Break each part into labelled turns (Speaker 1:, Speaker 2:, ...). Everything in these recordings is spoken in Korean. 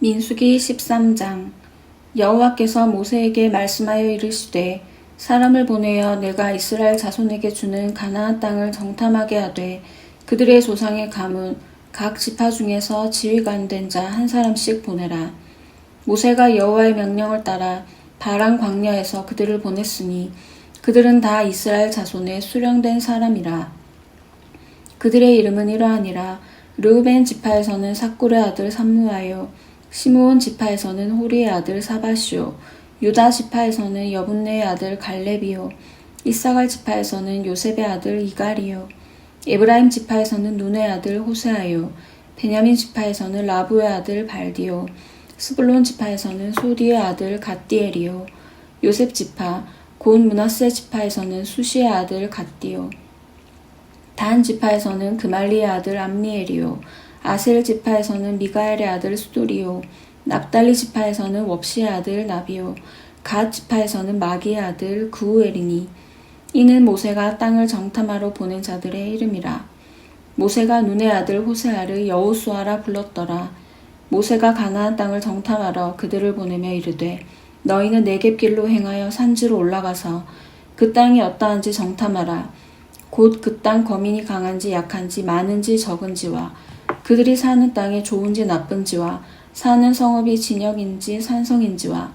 Speaker 1: 민수기 13장. 여호와께서 모세에게 말씀하여 이르시되 사람을 보내어 내가 이스라엘 자손에게 주는 가나안 땅을 정탐하게 하되 그들의 조상의 가문 각 지파 중에서 지휘관 된 자 한 사람씩 보내라. 모세가 여호와의 명령을 따라 바란 광야에서 그들을 보냈으니 그들은 다 이스라엘 자손의 수령된 사람이라. 그들의 이름은 이러하니라. 르우벤 지파에서는 삭굴의 아들 삼무아요, 시므온 지파에서는 호리의 아들 사바시오, 유다 지파에서는 여분네의 아들 갈렙이요, 이사갈 지파에서는 요셉의 아들 이갈이요, 에브라임 지파에서는 눈의 아들 호세아요, 베냐민 지파에서는 라부의 아들 발디요, 스불론 지파에서는 소디의 아들 갓디엘이요, 요셉 지파 곧 므낫세 지파에서는 수시의 아들 갓디요, 단 지파에서는 그말리의 아들 암미엘이요, 아셀 지파에서는 미가엘의 아들 수두리요, 납달리 지파에서는 웁시의 아들 나비요, 갓 지파에서는 마기의 아들 구우엘이니 이는 모세가 땅을 정탐하러 보낸 자들의 이름이라. 모세가 눈의 아들 호세아를 여호수아라 불렀더라. 모세가 가나안 땅을 정탐하러 그들을 보내며 이르되 너희는 네겝길로 행하여 산지로 올라가서 그 땅이 어떠한지 정탐하라. 곧 그 땅 거민이 강한지 약한지 많은지 적은지와 그들이 사는 땅이 좋은지 나쁜지와 사는 성읍이 진역인지 산성인지와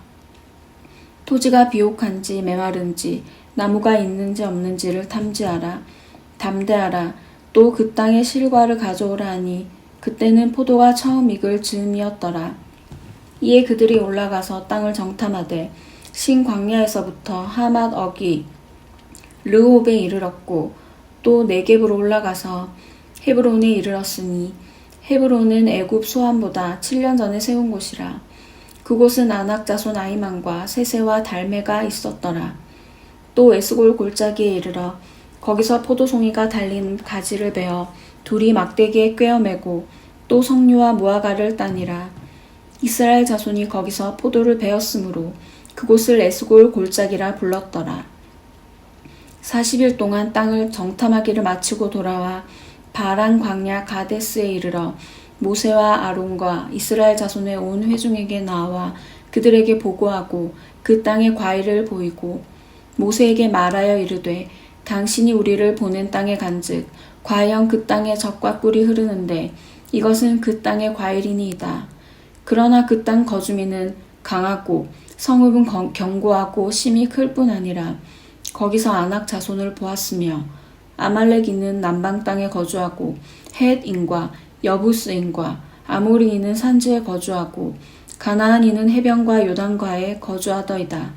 Speaker 1: 토지가 비옥한지 메마른지 나무가 있는지 없는지를 탐지하라. 담대하라. 또 그 땅의 실과를 가져오라 하니 그때는 포도가 처음 익을 즈음이었더라. 이에 그들이 올라가서 땅을 정탐하되 신 광야에서부터 하맛 어기 르홉에 이르렀고 또 네겝으로 올라가서 헤브론에 이르렀으니 헤브론은 애굽 소함보다 7년 전에 세운 곳이라. 그곳은 아낙 자손 아히만과 세세와 달메가 있었더라. 또 에스골 골짜기에 이르러 거기서 포도송이가 달린 가지를 베어 둘이 막대기에 꿰어매고 또 석류와 무화과를 따니라. 이스라엘 자손이 거기서 포도를 베었으므로 그곳을 에스골 골짜기라 불렀더라. 40일 동안 땅을 정탐하기를 마치고 돌아와 바란 광야 가데스에 이르러 모세와 아론과 이스라엘 자손의 온 회중에게 나와 그들에게 보고하고 그 땅의 과일을 보이고 모세에게 말하여 이르되 당신이 우리를 보낸 땅에 간즉 과연 그 땅에 젖과 꿀이 흐르는데 이것은 그 땅의 과일이니이다. 그러나 그 땅 거주민은 강하고 성읍은 견고하고 심이 클 뿐 아니라 거기서 아낙 자손을 보았으며 아말렉인은 남방 땅에 거주하고 헷인과 여부스인과 아모리인은 산지에 거주하고 가나안인은 해변과 요단가에 거주하더이다.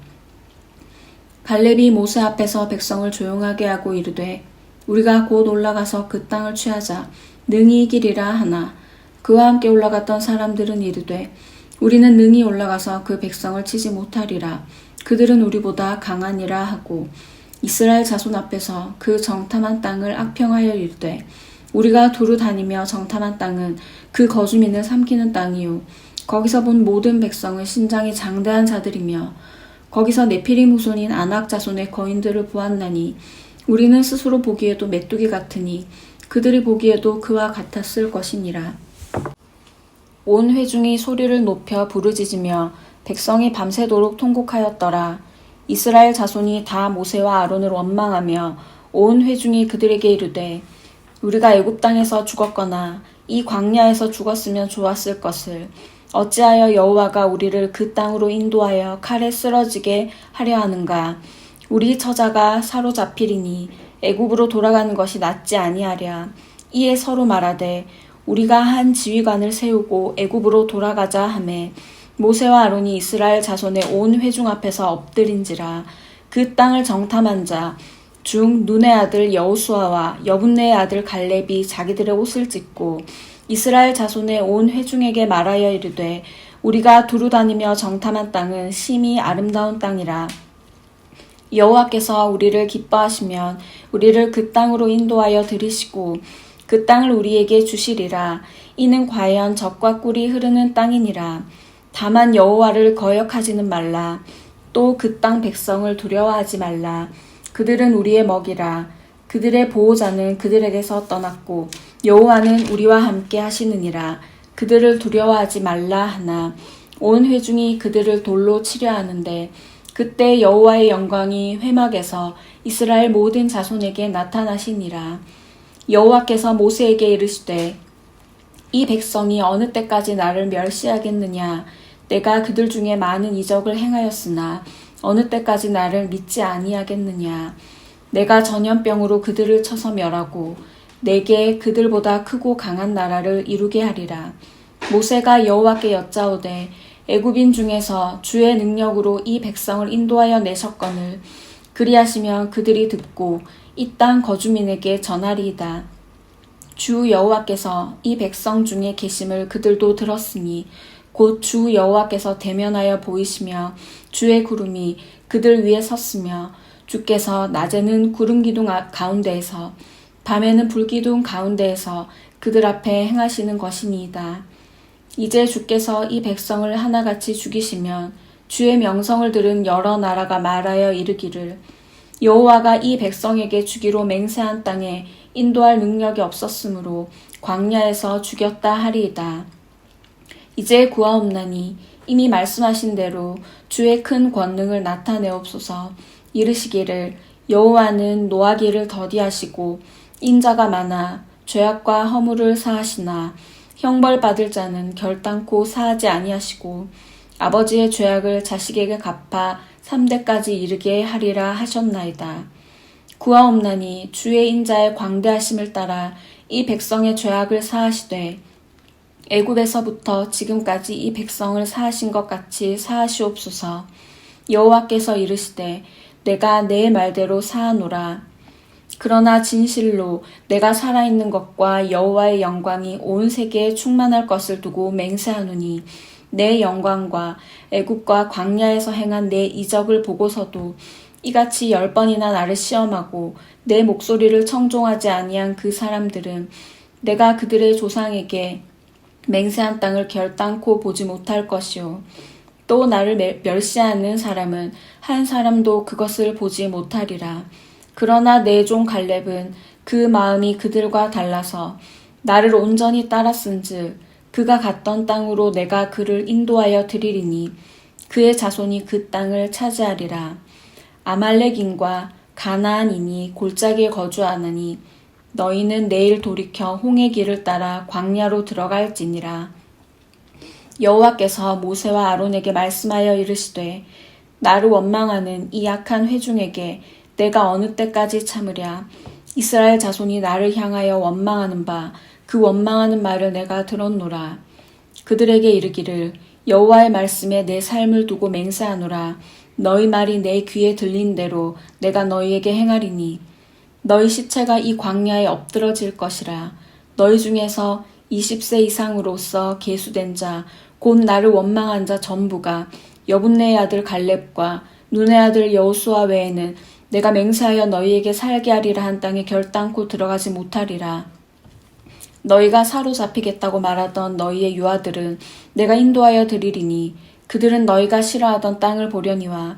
Speaker 1: 갈렙이 모세 앞에서 백성을 조용하게 하고 이르되 우리가 곧 올라가서 그 땅을 취하자 능히 이기리라 하나 그와 함께 올라갔던 사람들은 이르되 우리는 능히 올라가서 그 백성을 치지 못하리라. 그들은 우리보다 강하니라 하고 이스라엘 자손 앞에서 그 정탐한 땅을 악평하여 이르되 우리가 두루 다니며 정탐한 땅은 그 거주민을 삼키는 땅이요 거기서 본 모든 백성은 신장이 장대한 자들이며 거기서 네피림 후손인 아낙 자손의 거인들을 보았나니 우리는 스스로 보기에도 메뚜기 같으니 그들이 보기에도 그와 같았을 것이니라. 온 회중이 소리를 높여 부르짖으며 백성이 밤새도록 통곡하였더라. 이스라엘 자손이 다 모세와 아론을 원망하며 온 회중이 그들에게 이르되 우리가 애굽 땅에서 죽었거나 이 광야에서 죽었으면 좋았을 것을 어찌하여 여호와가 우리를 그 땅으로 인도하여 칼에 쓰러지게 하려 하는가. 우리 처자가 사로잡히리니 애굽으로 돌아가는 것이 낫지 아니하랴. 이에 서로 말하되 우리가 한 지휘관을 세우고 애굽으로 돌아가자 하매 모세와 아론이 이스라엘 자손의 온 회중 앞에서 엎드린지라. 그 땅을 정탐한 자 중 눈의 아들 여호수아와 여분네의 아들 갈렙이 자기들의 옷을 찢고 이스라엘 자손의 온 회중에게 말하여 이르되 우리가 두루 다니며 정탐한 땅은 심히 아름다운 땅이라. 여호와께서 우리를 기뻐하시면 우리를 그 땅으로 인도하여 들이시고 그 땅을 우리에게 주시리라. 이는 과연 젖과 꿀이 흐르는 땅이니라. 다만 여호와를 거역하지는 말라. 또 그 땅 백성을 두려워하지 말라. 그들은 우리의 먹이라. 그들의 보호자는 그들에게서 떠났고 여호와는 우리와 함께 하시느니라. 그들을 두려워하지 말라 하나 온 회중이 그들을 돌로 치려 하는데 그때 여호와의 영광이 회막에서 이스라엘 모든 자손에게 나타나시니라. 여호와께서 모세에게 이르시되 이 백성이 어느 때까지 나를 멸시하겠느냐. 내가 그들 중에 많은 이적을 행하였으나 어느 때까지 나를 믿지 아니하겠느냐. 내가 전염병으로 그들을 쳐서 멸하고 내게 그들보다 크고 강한 나라를 이루게 하리라. 모세가 여호와께 여짜오되 애굽인 중에서 주의 능력으로 이 백성을 인도하여 내셨거늘 그리하시면 그들이 듣고 이 땅 거주민에게 전하리이다. 주 여호와께서 이 백성 중에 계심을 그들도 들었으니 곧 주 여호와께서 대면하여 보이시며 주의 구름이 그들 위에 섰으며 주께서 낮에는 구름 기둥 가운데에서 밤에는 불 기둥 가운데에서 그들 앞에 행하시는 것이니이다. 이제 주께서 이 백성을 하나같이 죽이시면 주의 명성을 들은 여러 나라가 말하여 이르기를 여호와가 이 백성에게 주기로 맹세한 땅에 인도할 능력이 없었으므로 광야에서 죽였다 하리이다. 이제 구하옵나니 이미 말씀하신 대로 주의 큰 권능을 나타내옵소서. 이르시기를 여호와는 노하기를 더디하시고 인자가 많아 죄악과 허물을 사하시나 형벌받을 자는 결단코 사하지 아니하시고 아버지의 죄악을 자식에게 갚아 3대까지 이르게 하리라 하셨나이다. 구하옵나니 주의 인자의 광대하심을 따라 이 백성의 죄악을 사하시되 애굽에서부터 지금까지 이 백성을 사하신 것 같이 사하시옵소서. 여호와께서 이르시되 내가 내 말대로 사하노라. 그러나 진실로 내가 살아있는 것과 여호와의 영광이 온 세계에 충만할 것을 두고 맹세하노니 내 영광과 애굽과 광야에서 행한 내 이적을 보고서도 이같이 10번이나 나를 시험하고 내 목소리를 청종하지 아니한 그 사람들은 내가 그들의 조상에게 맹세한 땅을 결단코 보지 못할 것이요 또 나를 멸시하는 사람은 한 사람도 그것을 보지 못하리라. 그러나 내 종 갈렙은 그 마음이 그들과 달라서 나를 온전히 따랐은즉 그가 갔던 땅으로 내가 그를 인도하여 드리리니 그의 자손이 그 땅을 차지하리라. 아말렉인과 가나안인이 골짜기에 거주하나니 너희는 내일 돌이켜 홍해 길을 따라 광야로 들어갈지니라. 여호와께서 모세와 아론에게 말씀하여 이르시되 나를 원망하는 이 악한 회중에게 내가 어느 때까지 참으랴. 이스라엘 자손이 나를 향하여 원망하는 바 그 원망하는 말을 내가 들었노라. 그들에게 이르기를 여호와의 말씀에 내 삶을 두고 맹세하노라. 너희 말이 내 귀에 들린 대로 내가 너희에게 행하리니 너희 시체가 이 광야에 엎드러질 것이라. 너희 중에서 20세 이상으로서 계수된 자 곧 나를 원망한 자 전부가 여분네의 아들 갈렙과 눈의 아들 여호수아 외에는 내가 맹세하여 너희에게 살게 하리라 한 땅에 결단코 들어가지 못하리라. 너희가 사로잡히겠다고 말하던 너희의 유아들은 내가 인도하여 드리리니 그들은 너희가 싫어하던 땅을 보려니와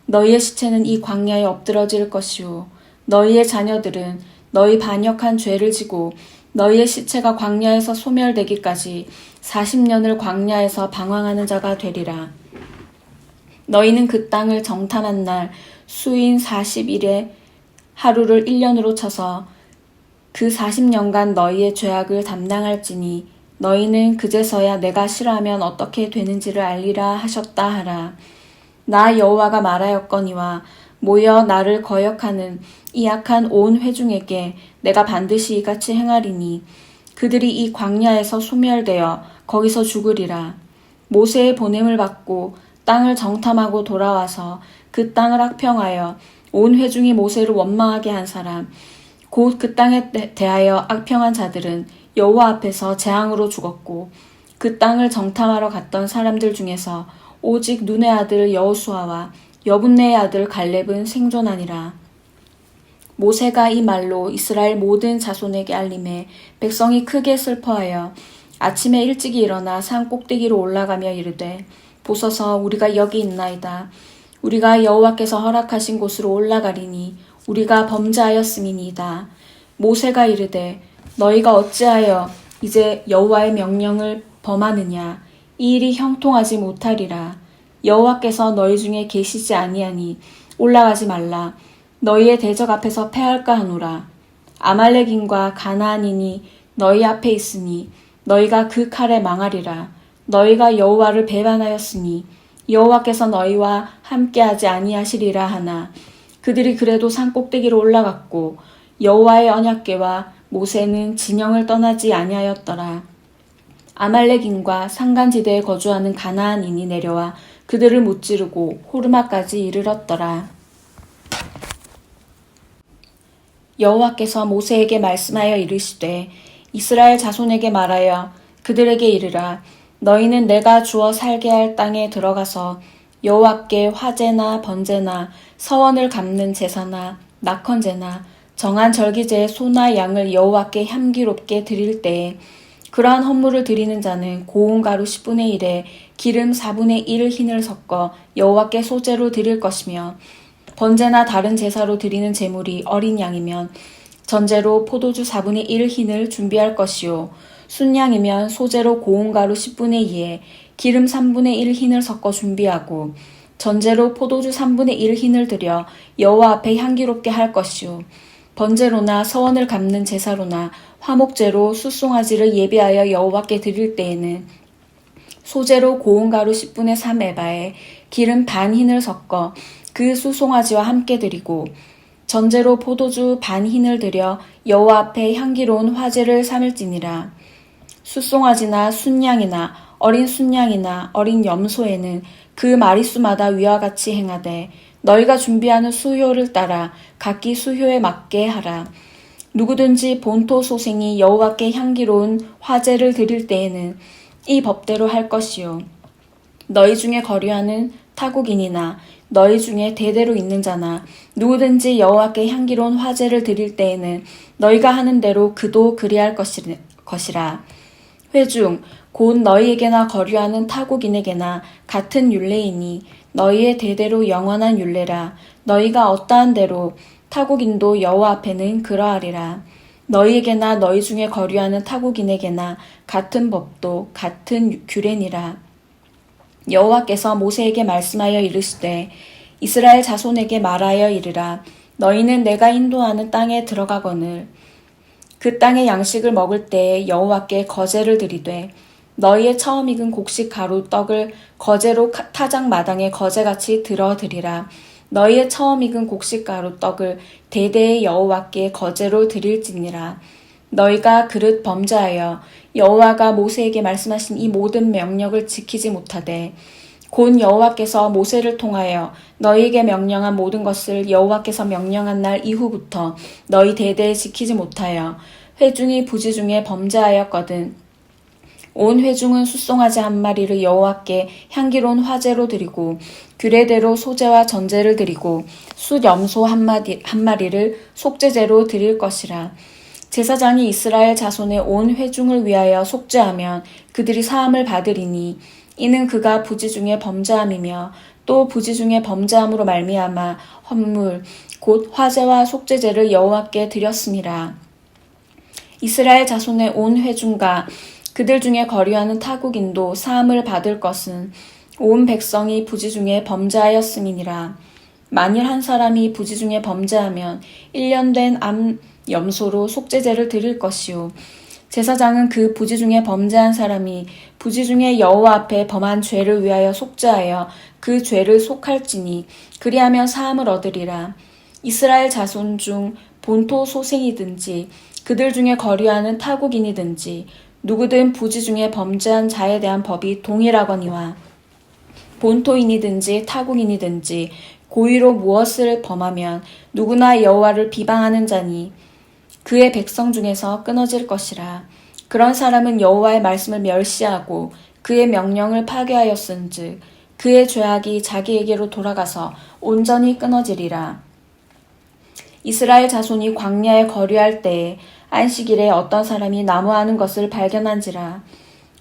Speaker 1: 너희의 시체는 이 광야에 엎드러질 것이요 너희의 자녀들은 너희 반역한 죄를 지고 너희의 시체가 광야에서 소멸되기까지 40년을 광야에서 방황하는 자가 되리라. 너희는 그 땅을 정탐한 날 수인 40일에 하루를 1년으로 쳐서 그 40년간 너희의 죄악을 담당할지니 너희는 그제서야 내가 싫어하면 어떻게 되는지를 알리라 하셨다 하라. 나 여호와가 말하였거니와 모여 나를 거역하는 이 악한 온 회중에게 내가 반드시 이같이 행하리니 그들이 이 광야에서 소멸되어 거기서 죽으리라. 모세의 보냄을 받고 땅을 정탐하고 돌아와서 그 땅을 악평하여 온 회중이 모세를 원망하게 한 사람 곧 그 땅에 대하여 악평한 자들은 여호와 앞에서 재앙으로 죽었고 그 땅을 정탐하러 갔던 사람들 중에서 오직 눈의 아들 여호수아와 여분네의 아들 갈렙은 생존하니라. 모세가 이 말로 이스라엘 모든 자손에게 알림해 백성이 크게 슬퍼하여 아침에 일찍이 일어나 산 꼭대기로 올라가며 이르되 보소서 우리가 여기 있나이다. 우리가 여호와께서 허락하신 곳으로 올라가리니 우리가 범죄하였음이니이다. 모세가 이르되 너희가 어찌하여 이제 여호와의 명령을 범하느냐? 이 일이 형통하지 못하리라. 여호와께서 너희 중에 계시지 아니하니 올라가지 말라. 너희의 대적 앞에서 패할까 하노라. 아말렉인과 가나안인이 너희 앞에 있으니 너희가 그 칼에 망하리라. 너희가 여호와를 배반하였으니 여호와께서 너희와 함께하지 아니하시리라 하나 그들이 그래도 산 꼭대기로 올라갔고 여호와의 언약궤와 모세는 진영을 떠나지 아니하였더라. 아말렉인과 산간지대에 거주하는 가나안인이 내려와 그들을 무찌르고 호르마까지 이르렀더라. 여호와께서 모세에게 말씀하여 이르시되 이스라엘 자손에게 말하여 그들에게 이르라. 너희는 내가 주어 살게 할 땅에 들어가서 여호와께 화제나 번제나 서원을 갚는 제사나 낙헌제나 정한 절기제의 소나 양을 여호와께 향기롭게 드릴 때에 그러한 헌물을 드리는 자는 고운 가루 10분의 1에 기름 4분의 1 흰을 섞어 여호와께 소제로 드릴 것이며 번제나 다른 제사로 드리는 제물이 어린 양이면 전제로 포도주 4분의 1 흰을 준비할 것이요 순양이면 소제로 고운 가루 10분의 2에 기름 3분의 1 흰을 섞어 준비하고 전제로 포도주 3분의 1 흰을 들여 여호와 앞에 향기롭게 할 것이요 번제로나 서원을 갚는 제사로나 화목제로 숫송아지를 예비하여 여호와께 드릴 때에는 소제로 고운 가루 10분의 3 에바에 기름 반 흰을 섞어 그 숫송아지와 함께 드리고 전제로 포도주 반 흰을 들여 여호와 앞에 향기로운 화제를 삼을지니라. 숫송아지나 순양이나 어린 순양이나 어린 염소에는 그 마리수마다 위와 같이 행하되 너희가 준비하는 수효를 따라 각기 수효에 맞게 하라. 누구든지 본토 소생이 여호와께 향기로운 화제를 드릴 때에는 이 법대로 할 것이요 너희 중에 거류하는 타국인이나 너희 중에 대대로 있는 자나 누구든지 여호와께 향기로운 화제를 드릴 때에는 너희가 하는 대로 그도 그리할 것이라. 회중 곧 너희에게나 거류하는 타국인에게나 같은 율례이니 너희의 대대로 영원한 율례라. 너희가 어떠한 대로 타국인도 여호와 앞에는 그러하리라. 너희에게나 너희 중에 거류하는 타국인에게나 같은 법도 같은 규례니라. 여호와께서 모세에게 말씀하여 이르시되 이스라엘 자손에게 말하여 이르라. 너희는 내가 인도하는 땅에 들어가거늘 그 땅의 양식을 먹을 때에 여호와께 거제를 드리되 너희의 처음 익은 곡식 가루 떡을 거제로 타작 마당에 거제같이 들어 드리라. 너희의 처음 익은 곡식 가루 떡을 대대의 여호와께 거제로 드릴지니라. 너희가 그릇 범죄하여 여호와가 모세에게 말씀하신 이 모든 명령을 지키지 못하되 곧 여호와께서 모세를 통하여 너희에게 명령한 모든 것을 여호와께서 명령한 날 이후부터 너희 대대에 지키지 못하여 회중이 부지 중에 범죄하였거든 온 회중은 숫송아지 한 마리를 여호와께 향기로운 화제로 드리고 규례대로 소제와 전제를 드리고 숫염소 한 마리를 속죄제로 드릴 것이라. 제사장이 이스라엘 자손의 온 회중을 위하여 속죄하면 그들이 사함을 받으리니 이는 그가 부지 중에 범죄함이며 또 부지 중에 범죄함으로 말미암아 헌물 곧 화제와 속죄제를 여호와께 드렸음이라. 이스라엘 자손의 온 회중과 그들 중에 거류하는 타국인도 사함을 받을 것은 온 백성이 부지 중에 범죄하였음이니라. 만일 한 사람이 부지 중에 범죄하면 1년 된 암 염소로 속죄제를 드릴 것이요 제사장은 그 부지 중에 범죄한 사람이 부지 중에 여호와 앞에 범한 죄를 위하여 속죄하여 그 죄를 속할지니 그리하면 사함을 얻으리라. 이스라엘 자손 중 본토 소생이든지 그들 중에 거류하는 타국인이든지 누구든 부지 중에 범죄한 자에 대한 법이 동일하거니와 본토인이든지 타국인이든지 고의로 무엇을 범하면 누구나 여호와를 비방하는 자니 그의 백성 중에서 끊어질 것이라. 그런 사람은 여호와의 말씀을 멸시하고 그의 명령을 파괴하였은즉 그의 죄악이 자기에게로 돌아가서 온전히 끊어지리라. 이스라엘 자손이 광야에 거류할 때에 안식일에 어떤 사람이 나무하는 것을 발견한지라.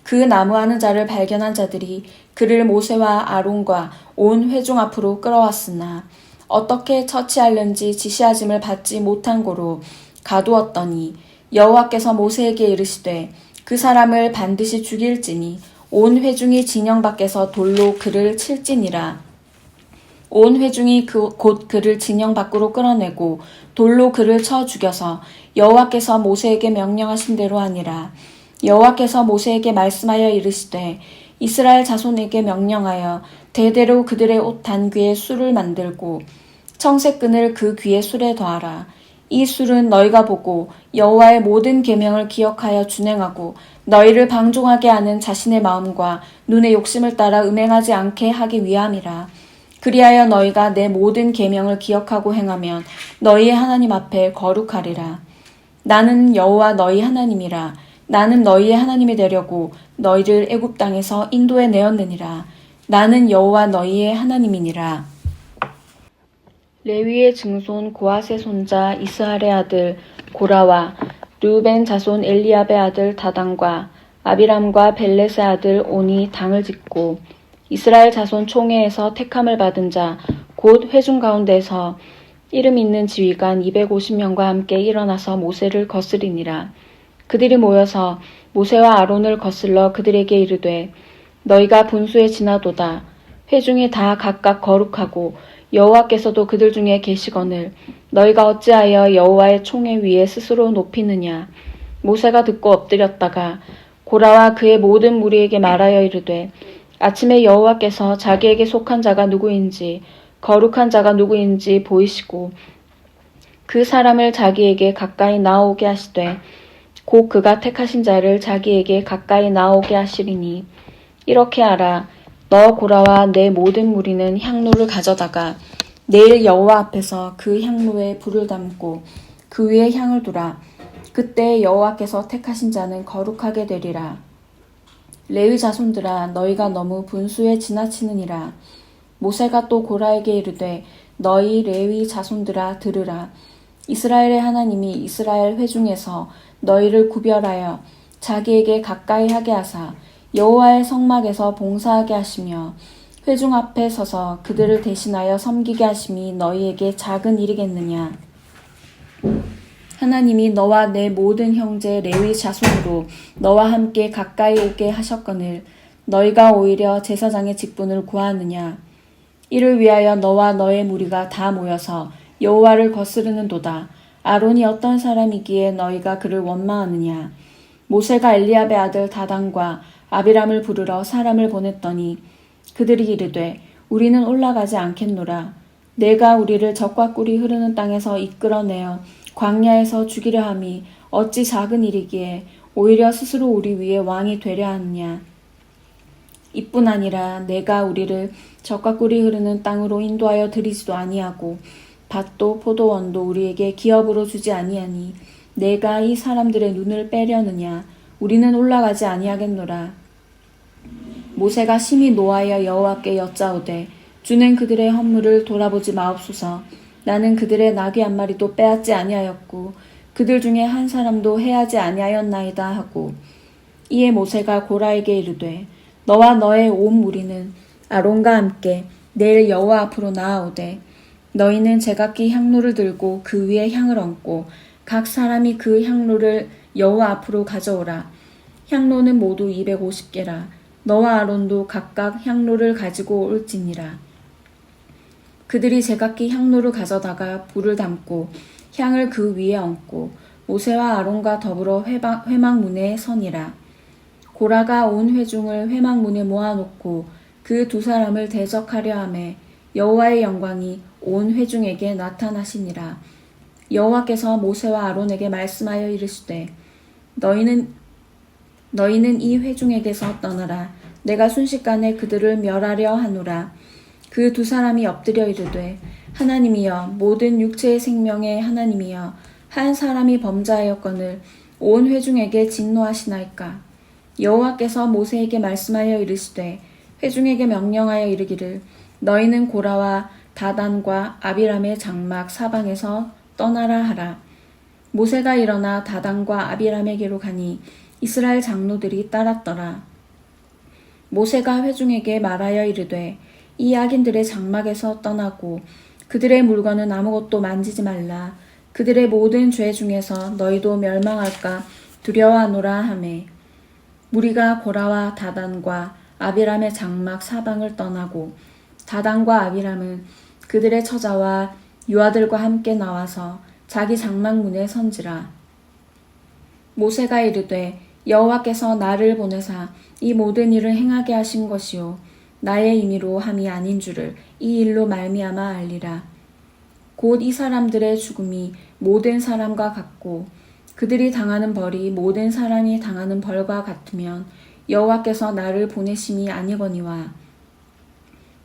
Speaker 1: 그 나무하는 자를 발견한 자들이 그를 모세와 아론과 온 회중 앞으로 끌어왔으나 어떻게 처치하는지 지시하심을 받지 못한 고로 가두었더니 여호와께서 모세에게 이르시되 그 사람을 반드시 죽일지니 온 회중이 진영 밖에서 돌로 그를 칠지니라. 온 회중이 곧 그를 진영 밖으로 끌어내고 돌로 그를 쳐 죽여서 여호와께서 모세에게 명령하신 대로 하니라. 여호와께서 모세에게 말씀하여 이르시되 이스라엘 자손에게 명령하여 대대로 그들의 옷 단귀에 술을 만들고 청색끈을 그 귀에 술에 더하라. 이 술은 너희가 보고 여호와의 모든 계명을 기억하여 준행하고 너희를 방종하게 하는 자신의 마음과 눈의 욕심을 따라 음행하지 않게 하기 위함이라. 그리하여 너희가 내 모든 계명을 기억하고 행하면 너희의 하나님 앞에 거룩하리라. 나는 여호와 너희 하나님이라. 나는 너희의 하나님이 되려고 너희를 애굽 땅에서 인도해 내었느니라. 나는 여호와 너희의 하나님이니라. 레위의 증손 고핫의 손자 이스할의 아들 고라와 르우벤 자손 엘리압의 아들 다단과 아비람과 벨렛의 아들 온이 당을 짓고 이스라엘 자손 총회에서 택함을 받은 자 곧 회중 가운데서 이름 있는 지휘관 250명과 함께 일어나서 모세를 거스리니라. 그들이 모여서 모세와 아론을 거슬러 그들에게 이르되 너희가 분수에 지나도다. 회중이 다 각각 거룩하고 여호와께서도 그들 중에 계시거늘 너희가 어찌하여 여호와의 총회 위에 스스로 높이느냐. 모세가 듣고 엎드렸다가 고라와 그의 모든 무리에게 말하여 이르되 아침에 여호와께서 자기에게 속한 자가 누구인지 거룩한 자가 누구인지 보이시고 그 사람을 자기에게 가까이 나오게 하시되 곧 그가 택하신 자를 자기에게 가까이 나오게 하시리니 이렇게 하라. 너 고라와 내 모든 무리는 향로를 가져다가 내일 여호와 앞에서 그 향로에 불을 담고 그 위에 향을 두라. 그때 여호와께서 택하신 자는 거룩하게 되리라. 레위 자손들아 너희가 너무 분수에 지나치느니라. 모세가 또 고라에게 이르되 너희 레위 자손들아 들으라. 이스라엘의 하나님이 이스라엘 회중에서 너희를 구별하여 자기에게 가까이 하게 하사 여호와의 성막에서 봉사하게 하시며 회중 앞에 서서 그들을 대신하여 섬기게 하심이 너희에게 작은 일이겠느냐. 하나님이 너와 내 모든 형제 레위 자손으로 너와 함께 가까이 오게 하셨거늘 너희가 오히려 제사장의 직분을 구하느냐. 이를 위하여 너와 너의 무리가 다 모여서 여호와를 거스르는도다. 아론이 어떤 사람이기에 너희가 그를 원망하느냐. 모세가 엘리압의 아들 다단과 아비람을 부르러 사람을 보냈더니 그들이 이르되 우리는 올라가지 않겠노라. 내가 우리를 적과 꿀이 흐르는 땅에서 이끌어내어 광야에서 죽이려 함이 어찌 작은 일이기에 오히려 스스로 우리 위에 왕이 되려 하느냐. 이뿐 아니라 내가 우리를 적과 꿀이 흐르는 땅으로 인도하여 들이지도 아니하고 밭도 포도원도 우리에게 기업으로 주지 아니하니 내가 이 사람들의 눈을 빼려느냐. 우리는 올라가지 아니하겠노라. 모세가 심히 노하여 여호와께 여짜오되 주는 그들의 허물을 돌아보지 마옵소서. 나는 그들의 나귀 한 마리도 빼앗지 아니하였고 그들 중에 한 사람도 해하지 아니하였나이다 하고 이에 모세가 고라에게 이르되 너와 너의 온 무리는 아론과 함께 내일 여호와 앞으로 나아오되 너희는 제각기 향로를 들고 그 위에 향을 얹고 각 사람이 그 향로를 여호와 앞으로 가져오라. 향로는 모두 250개라. 너와 아론도 각각 향로를 가지고 올지니라. 그들이 제각기 향로를 가져다가 불을 담고 향을 그 위에 얹고 모세와 아론과 더불어 회막문에 서니라. 고라가 온 회중을 회막문에 모아놓고 그 두 사람을 대적하려 하매 여호와의 영광이 온 회중에게 나타나시니라. 여호와께서 모세와 아론에게 말씀하여 이르시되 너희는 이 회중에게서 떠나라. 내가 순식간에 그들을 멸하려 하노라. 그 두 사람이 엎드려 이르되 하나님이여 모든 육체의 생명의 하나님이여 한 사람이 범죄하였거늘 온 회중에게 진노하시나이까. 여호와께서 모세에게 말씀하여 이르시되 회중에게 명령하여 이르기를 너희는 고라와 다단과 아비람의 장막 사방에서 떠나라 하라. 모세가 일어나 다단과 아비람에게로 가니 이스라엘 장로들이 따랐더라. 모세가 회중에게 말하여 이르되 이 악인들의 장막에서 떠나고 그들의 물건은 아무것도 만지지 말라. 그들의 모든 죄 중에서 너희도 멸망할까 두려워하노라 하매 무리가 고라와 다단과 아비람의 장막 사방을 떠나고 다단과 아비람은 그들의 처자와 유아들과 함께 나와서 자기 장막 문에 선지라. 모세가 이르되 여호와께서 나를 보내사 이 모든 일을 행하게 하신 것이요 나의 임의로 함이 아닌 줄을 이 일로 말미암아 알리라. 곧 이 사람들의 죽음이 모든 사람과 같고 그들이 당하는 벌이 모든 사람이 당하는 벌과 같으면 여호와께서 나를 보내심이 아니거니와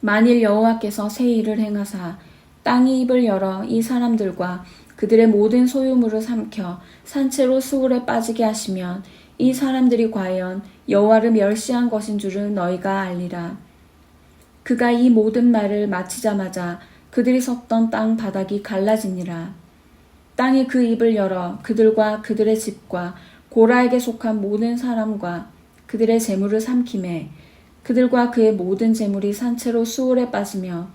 Speaker 1: 만일 여호와께서 새 일을 행하사 땅이 입을 열어 이 사람들과 그들의 모든 소유물을 삼켜 산채로 수울에 빠지게 하시면 이 사람들이 과연 여호와를 멸시한 것인 줄을 너희가 알리라. 그가 이 모든 말을 마치자마자 그들이 섰던 땅 바닥이 갈라지니라. 땅이 그 입을 열어 그들과 그들의 집과 고라에게 속한 모든 사람과 그들의 재물을 삼키매 그들과 그의 모든 재물이 산채로 수울에 빠지며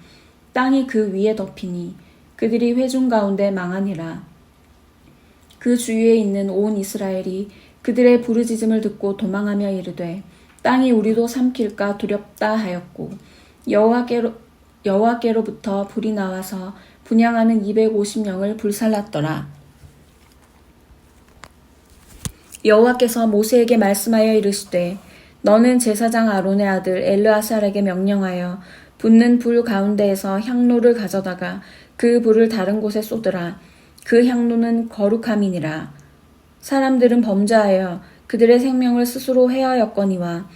Speaker 1: 땅이 그 위에 덮이니 그들이 회중 가운데 망하니라. 그 주위에 있는 온 이스라엘이 그들의 부르짖음을 듣고 도망하며 이르되 땅이 우리도 삼킬까 두렵다 하였고 여호와께로부터 불이 나와서 분향하는 250명을 불살랐더라. 여호와께서 모세에게 말씀하여 이르시되 너는 제사장 아론의 아들 엘르아살에게 명령하여 붙는 불 가운데에서 향로를 가져다가 그 불을 다른 곳에 쏟으라. 그 향로는 거룩함이니라. 사람들은 범죄하여 그들의 생명을 스스로 해하였거니와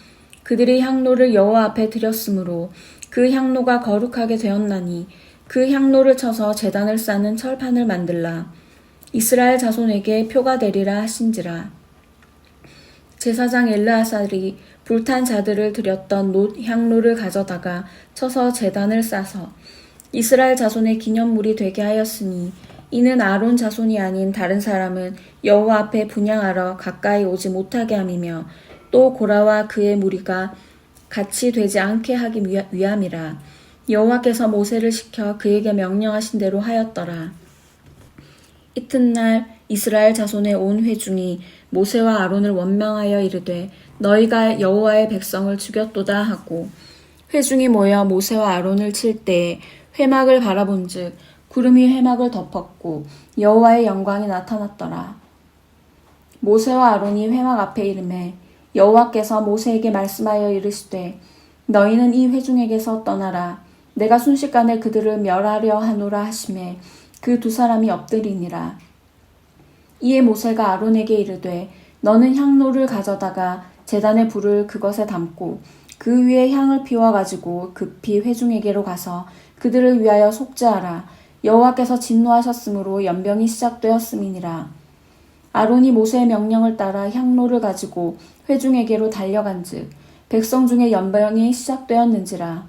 Speaker 1: 그들이 향로를 여호와 앞에 드렸으므로 그 향로가 거룩하게 되었나니 그 향로를 쳐서 제단을 쌓는 철판을 만들라. 이스라엘 자손에게 표가 되리라 하신지라. 제사장 엘르아살이 불탄 자들을 드렸던 놋 향로를 가져다가 쳐서 제단을 싸서 이스라엘 자손의 기념물이 되게 하였으니 이는 아론 자손이 아닌 다른 사람은 여호와 앞에 분향하러 가까이 오지 못하게 함이며 또 고라와 그의 무리가 같이 되지 않게 하기 위함이라. 여호와께서 모세를 시켜 그에게 명령하신 대로 하였더라. 이튿날 이스라엘 자손의 온 회중이 모세와 아론을 원망하여 이르되 너희가 여호와의 백성을 죽였도다 하고 회중이 모여 모세와 아론을 칠 때에 회막을 바라본즉 구름이 회막을 덮었고 여호와의 영광이 나타났더라. 모세와 아론이 회막 앞에 이르매 여호와께서 모세에게 말씀하여 이르시되 너희는 이 회중에게서 떠나라. 내가 순식간에 그들을 멸하려 하노라 하시매 그 두 사람이 엎드리니라. 이에 모세가 아론에게 이르되 너는 향로를 가져다가 제단의 불을 그것에 담고 그 위에 향을 피워 가지고 급히 회중에게로 가서 그들을 위하여 속죄하라. 여호와께서 진노하셨으므로 연병이 시작되었음이니라. 아론이 모세의 명령을 따라 향로를 가지고 회중에게로 달려간즉 백성 중에 연병이 시작되었는지라.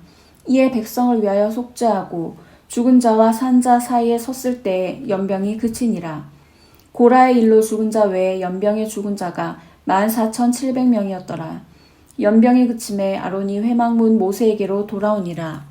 Speaker 1: 이에 백성을 위하여 속죄하고 죽은 자와 산 자 사이에 섰을 때에 연병이 그치니라. 고라의 일로 죽은 자 외에 연병에 죽은 자가 14,700명이었더라. 연병이 그침에 아론이 회막문 모세에게로 돌아오니라.